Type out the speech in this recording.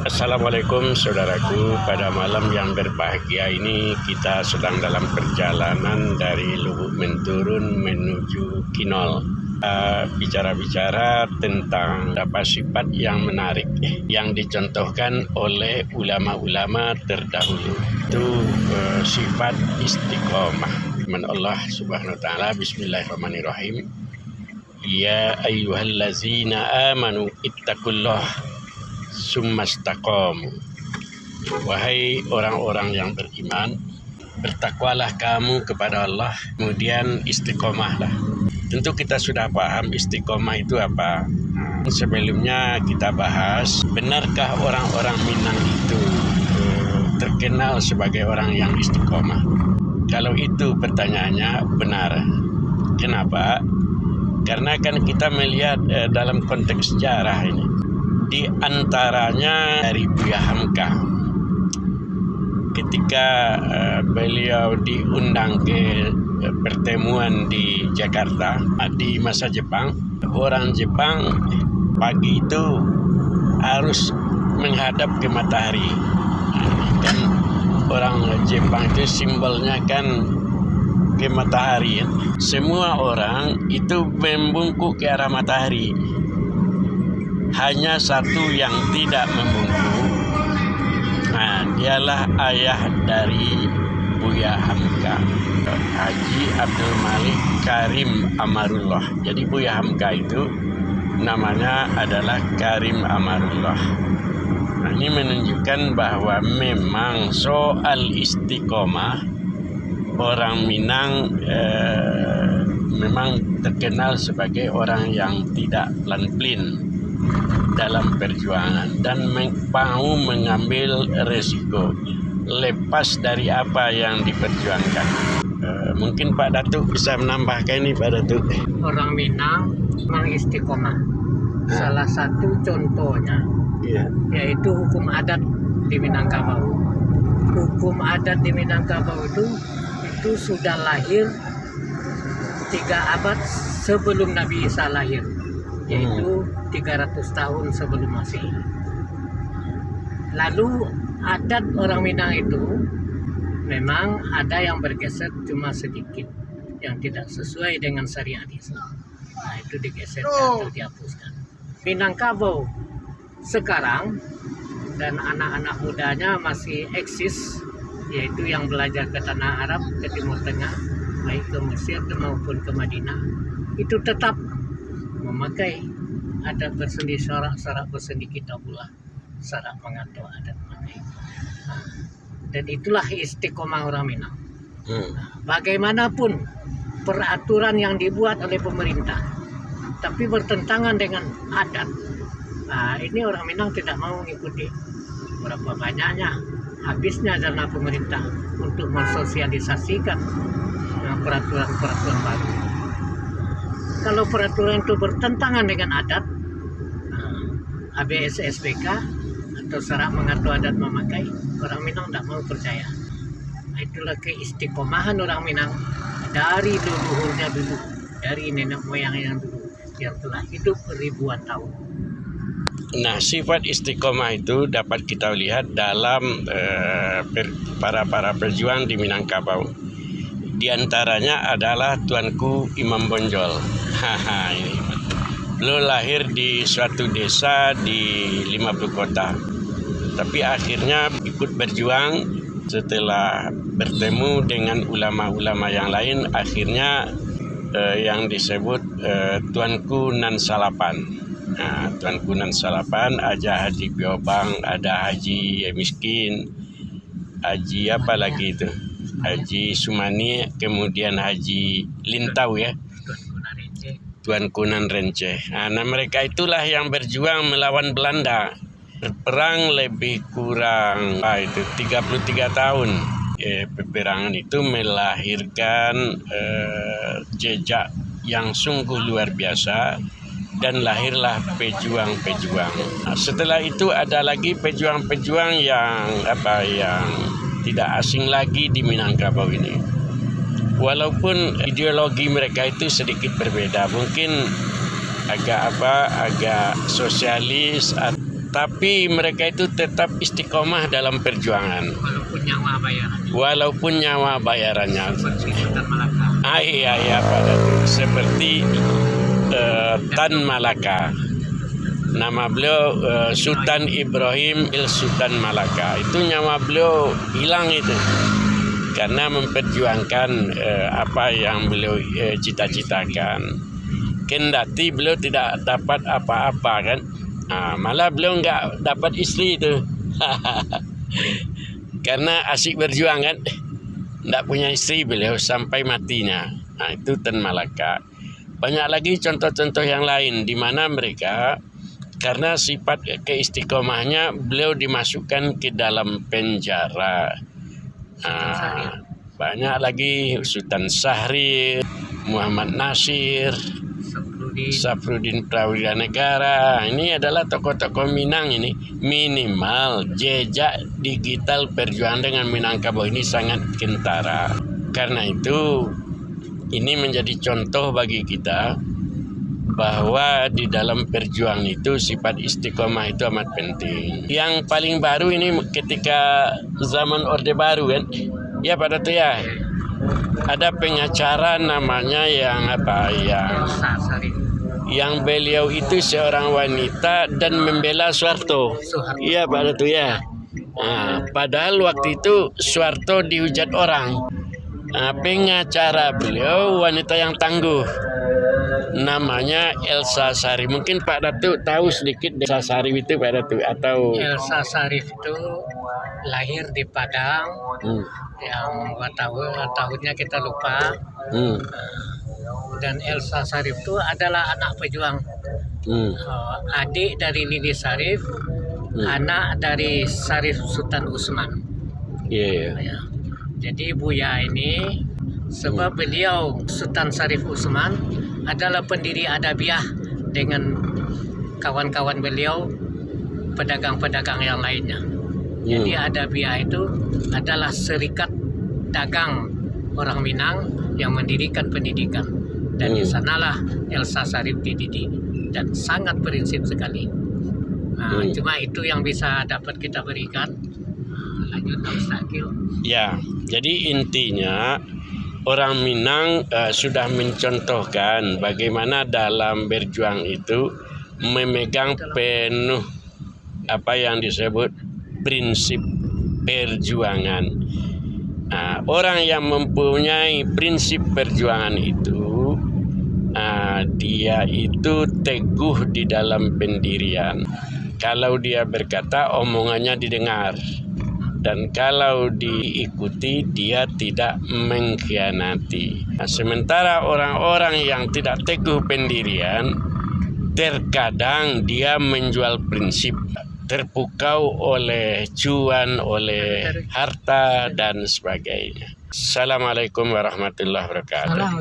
Assalamualaikum saudaraku, pada malam yang berbahagia ini kita sedang dalam perjalanan dari Lubuk Menturun menuju Kinol. Bicara-bicara tentang beberapa sifat yang menarik yang dicontohkan oleh ulama-ulama terdahulu. Itu sifat istiqomah. Firman Allah Subhanahu wa taala, Bismillahirrahmanirrahim. Ya ayyuhallazina amanu ittaqullah summastaqamu. Wahai orang-orang yang beriman, bertakwalah kamu kepada Allah, kemudian istiqomahlah. Tentu kita sudah paham istiqomah itu apa. Sebelumnya kita bahas, benarkah orang-orang Minang itu terkenal sebagai orang yang istiqomah? Kalau itu pertanyaannya benar. Kenapa? Karena kan kita melihat dalam konteks sejarah ini, di antaranya dari Buya Hamka. Ketika beliau diundang ke pertemuan di Jakarta di masa Jepang, orang Jepang pagi itu harus menghadap ke matahari. Kan orang Jepang itu simbolnya kan ke matahari. Semua orang itu membungkuk ke arah matahari. Hanya satu yang tidak membungkuk, dialah ayah dari Buya Hamka, Haji Abdul Malik Karim Amarullah. Jadi Buya Hamka itu namanya adalah Karim Amarullah. Ini menunjukkan bahwa memang soal istiqomah orang Minang memang terkenal sebagai orang yang tidak pelan-pelin dalam perjuangan dan mau mengambil resiko lepas dari apa yang diperjuangkan. Mungkin Pak Datuk bisa menambahkan ini, Pak Datuk. Orang Minang memang istiqomah. Salah satu contohnya yaitu hukum adat di Minangkabau. Hukum adat di Minangkabau itu sudah lahir 3 abad sebelum Nabi Isa lahir, yaitu 300 tahun sebelum Masehi. Lalu adat orang Minang itu memang ada yang bergeser cuma sedikit, yang tidak sesuai dengan syariat Islam. Nah, itu digeserkan atau dihapuskan. Minangkabau sekarang dan anak-anak mudanya masih eksis, yaitu yang belajar ke tanah Arab, ke Timur Tengah, baik ke Mesir maupun ke Madinah, itu tetap memakai adat bersendi syarak bersendi kitabullah, syarak mengatur adat memakai. Dan itulah istiqomah orang Minang. Bagaimanapun peraturan yang dibuat oleh pemerintah, tapi bertentangan dengan adat, ini orang Minang tidak mau mengikuti. Berapa banyaknya habisnya dana pemerintah untuk mensosialisasikan peraturan-peraturan baru. Kalau peraturan itu bertentangan dengan adat, ABS-SPK atau syarak mengatur adat memakai, orang Minang tidak mau percaya. Itulah keistiqomahan orang Minang dari leluhurnya dulu, dari nenek moyangnya dulu, yang telah hidup ribuan tahun. Nah, sifat istiqomah itu dapat kita lihat dalam para pejuang di Minangkabau. Di antaranya adalah Tuanku Imam Bonjol. Ini beliau lahir di suatu desa di 50 kota, tapi akhirnya ikut berjuang. Setelah bertemu dengan ulama-ulama yang lain, akhirnya yang disebut Tuanku Nan Salapan. Tuanku Nan Salapan, ada Haji Biobang, ada Haji Miskin, Haji apa lagi itu, Haji Sumani, kemudian Haji Lintau ya, Tuanku Nan Renceh. Nah, mereka itulah yang berjuang melawan Belanda. Berperang lebih kurang 33 tahun. Peperangan itu melahirkan jejak yang sungguh luar biasa dan lahirlah pejuang-pejuang. Nah, setelah itu ada lagi pejuang-pejuang yang tidak asing lagi di Minangkabau ini. Walaupun ideologi mereka itu sedikit berbeda, mungkin agak sosialis tapi mereka itu tetap istiqomah dalam perjuangan. Walaupun nyawa bayarannya. Iya, Pak Datuk. Seperti Tan Malaka. Nama beliau Sultan Ibrahim Sultan Malaka. Itu nyawa beliau hilang itu karena memperjuangkan apa yang beliau cita-citakan. Kendati beliau tidak dapat apa-apa kan, malah beliau nggak dapat istri itu karena asik berjuang kan, nggak punya istri beliau sampai matinya. Nah, itu Tan Malaka. Banyak lagi contoh-contoh yang lain di mana mereka karena sifat keistiqomahnya beliau dimasukkan ke dalam penjara. Banyak lagi Sultan Syahrir, Muhammad Nasir, Safruddin Prawira Negara. Ini adalah tokoh-tokoh Minang ini. Minimal jejak digital perjuangan dengan Minangkabau ini sangat kentara. Karena itu ini menjadi contoh bagi kita bahwa di dalam perjuangan itu sifat istiqomah itu amat penting. Yang paling baru ini ketika zaman Orde Baru kan, ya Pak Datuk ya, ada pengacara namanya yang beliau itu seorang wanita dan membela Soeharto. Iya Pak Datuk ya. Padahal waktu itu Soeharto dihujat orang. Pengacara beliau wanita yang tangguh. Namanya Elsa Syarif. Mungkin Pak Datuk tahu sedikit Elsa Syarif itu Pak Datuk atau Elsa Syarif itu lahir di Padang, yang tahunnya kita lupa. Dan Elsa Syarif itu adalah anak pejuang, adik dari Nini Syarif, anak dari Syarif Sultan Usman. Ya. Jadi Buya ini sebab beliau Sultan Syarif Usman adalah pendiri Adabiah dengan kawan-kawan beliau pedagang-pedagang yang lainnya. Jadi Adabiah itu adalah serikat dagang orang Minang yang mendirikan pendidikan, dan di sanalah Elsa Syarif dididik dan sangat prinsip sekali. Cuma itu yang bisa dapat kita berikan. Lanjut Ustaz Akil. Ya, jadi intinya orang Minang sudah mencontohkan bagaimana dalam berjuang itu memegang penuh apa yang disebut prinsip perjuangan. Orang yang mempunyai prinsip perjuangan itu, dia itu teguh di dalam pendirian. Kalau dia berkata, omongannya didengar. Dan kalau diikuti, dia tidak mengkhianati. Sementara orang-orang yang tidak teguh pendirian, terkadang dia menjual prinsip, terpukau oleh cuan, oleh harta, dan sebagainya. Assalamualaikum warahmatullahi wabarakatuh.